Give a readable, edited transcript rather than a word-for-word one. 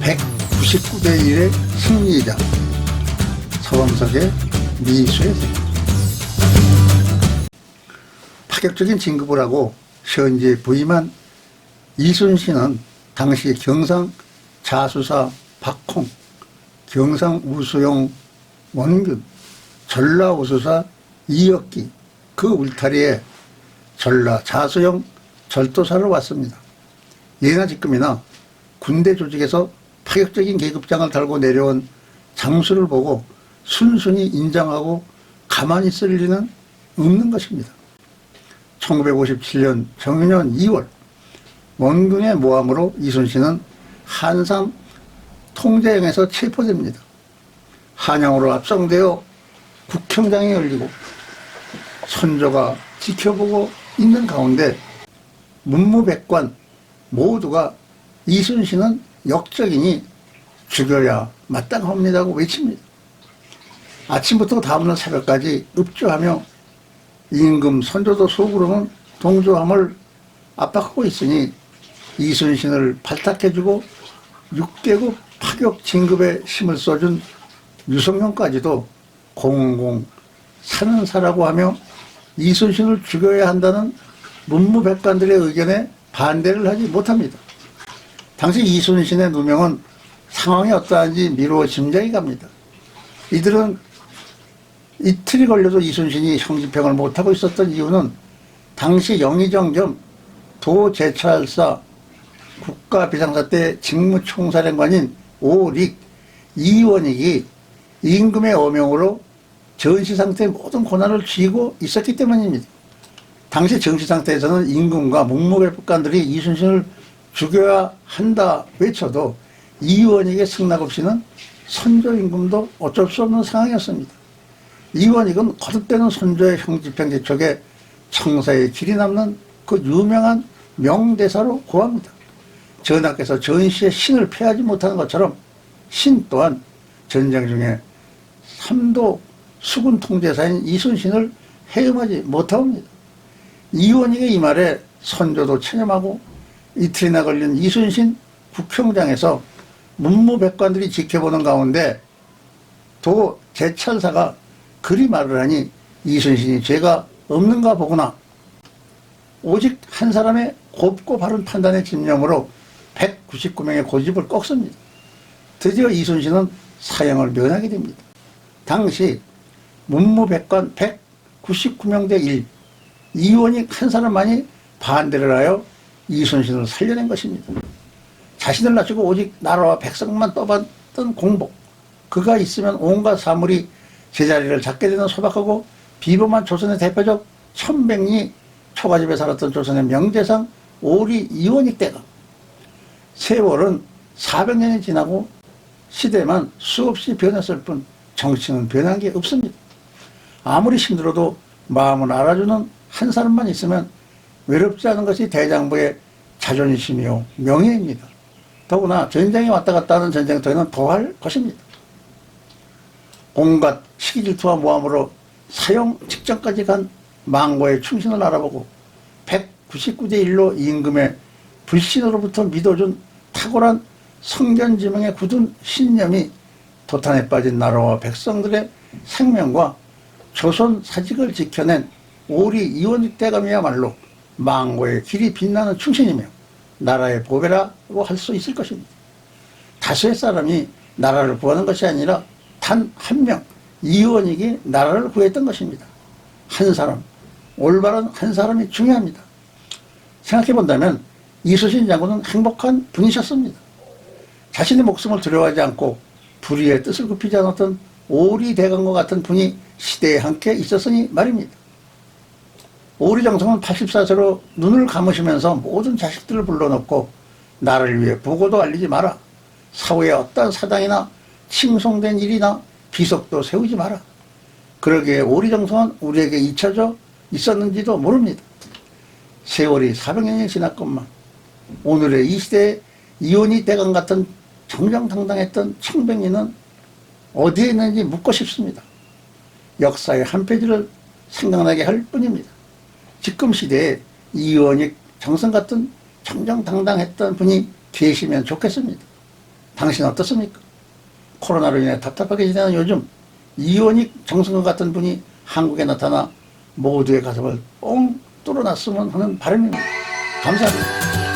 199대 1의 승리이자 서범석의 미수의 세. 파격적인 진급을 하고 현재 부임한 이순신은 당시 경상 자수사 박홍, 경상 우수용 원균, 전라 우수사 이혁기, 그 울타리에 전라 자수영 절도사로 왔습니다. 예나 지금이나 군대 조직에서 파격적인 계급장을 달고 내려온 장수를 보고 순순히 인정하고 가만히 있을 리는 없는 것입니다. 1957년 정유년 2월 원군의 모함으로 이순신은 한상 통제행에서 체포됩니다. 한양으로 압송되어 국형장이 열리고 선조가 지켜보고 있는 가운데 문무백관 모두가 이순신은 역적이니 죽여야 마땅합니다고 외칩니다. 아침부터 다음날 새벽까지 읍조하며 임금 선조도 속으로는 동조함을 압박하고 있으니 이순신을 발탁해주고 6개국 파격 진급에 힘을 써준 유성룡까지도 공공 사는 사라고 하며 이순신을 죽여야 한다는 문무백관들의 의견에 반대를 하지 못합니다. 당시 이순신의 누명은 상황이 어떠한지 미루어 짐작이 갑니다. 이들은 이틀이 걸려도 이순신이 형집행을 못하고 있었던 이유는 당시 영의정 겸 도제찰사 국가비상사 때 직무총사령관인 오릭 이원익이 임금의 어명으로 전시상태의 모든 권한을 쥐고 있었기 때문입니다. 당시 정시상태에서는 임금과 문무백관들이 이순신을 죽여야 한다 외쳐도 이원익의 승낙 없이는 선조 임금도 어쩔 수 없는 상황이었습니다. 이원익은 거듭되는 선조의 형집행 재촉에 청사의 길이 남는 그 유명한 명대사로 고합니다. 전하께서 전시의 신을 패하지 못하는 것처럼 신 또한 전쟁 중에 삼도 수군 통제사인 이순신을 해임하지 못하옵니다. 이원익의 이 말에 선조도 체념하고 이틀이나 걸린 이순신 국형장에서 문무백관들이 지켜보는 가운데 도 제찰사가 그리 말을 하니 이순신이 죄가 없는가 보구나. 오직 한 사람의 곱고 바른 판단의 집념으로 199명의 고집을 꺾습니다. 드디어 이순신은 사형을 면하게 됩니다. 당시 문무백관 199명 대 1, 이원익 한 사람만이 반대를 하여 이순신을 살려낸 것입니다. 자신을 낮추고 오직 나라와 백성만 떠받던 공복, 그가 있으면 온갖 사물이 제자리를 잡게 되는 소박하고 비범한 조선의 대표적 천백리 초가집에 살았던 조선의 명재상 오리 이원익 대가 세월은 400년이 지나고 시대만 수없이 변했을 뿐 정치는 변한 게 없습니다. 아무리 힘들어도 마음을 알아주는 한 사람만 있으면 외롭지 않은 것이 대장부의 자존심이요 명예입니다. 더구나 전쟁이 왔다 갔다 하는 전쟁터에는 더할 것입니다. 온갖 시기질투와 모함으로 사형 직전까지 간 망고의 충신을 알아보고 199대 1로 임금의 불신으로부터 믿어준 탁월한 성견지명에 굳은 신념이 도탄에 빠진 나라와 백성들의 생명과 조선 사직을 지켜낸 오리 이원익 대감이야말로 망고의 길이 빛나는 충신이며 나라의 보배라고 할 수 있을 것입니다. 다수의 사람이 나라를 구하는 것이 아니라 단 한 명 이원익이 나라를 구했던 것입니다. 한 사람, 올바른 한 사람이 중요합니다. 생각해 본다면 이순신 장군은 행복한 분이셨습니다. 자신의 목숨을 두려워하지 않고 불의의 뜻을 굽히지 않았던 오리 대감과 같은 분이 시대에 함께 있었으니 말입니다. 오리 정성은 84세로 눈을 감으시면서 모든 자식들을 불러놓고 나를 위해 부고도 알리지 마라. 사후에 어떠한 사당이나 칭송된 일이나 비석도 세우지 마라. 그러기에 오리 정성은 우리에게 잊혀져 있었는지도 모릅니다. 세월이 400년이 지났건만 오늘의 이 시대에 이원익 대감 같은 정정당당했던 청백리는 어디에 있는지 묻고 싶습니다. 역사의 한 페이지를 생각나게 할 뿐입니다. 지금 시대에 이원익 정성 같은 정정당당했던 분이 계시면 좋겠습니다. 당신 어떻습니까? 코로나로 인해 답답하게 지내는 요즘 이원익 정승근 같은 분이 한국에 나타나 모두의 가슴을 뻥 뚫어놨으면 하는 바람입니다. 감사합니다.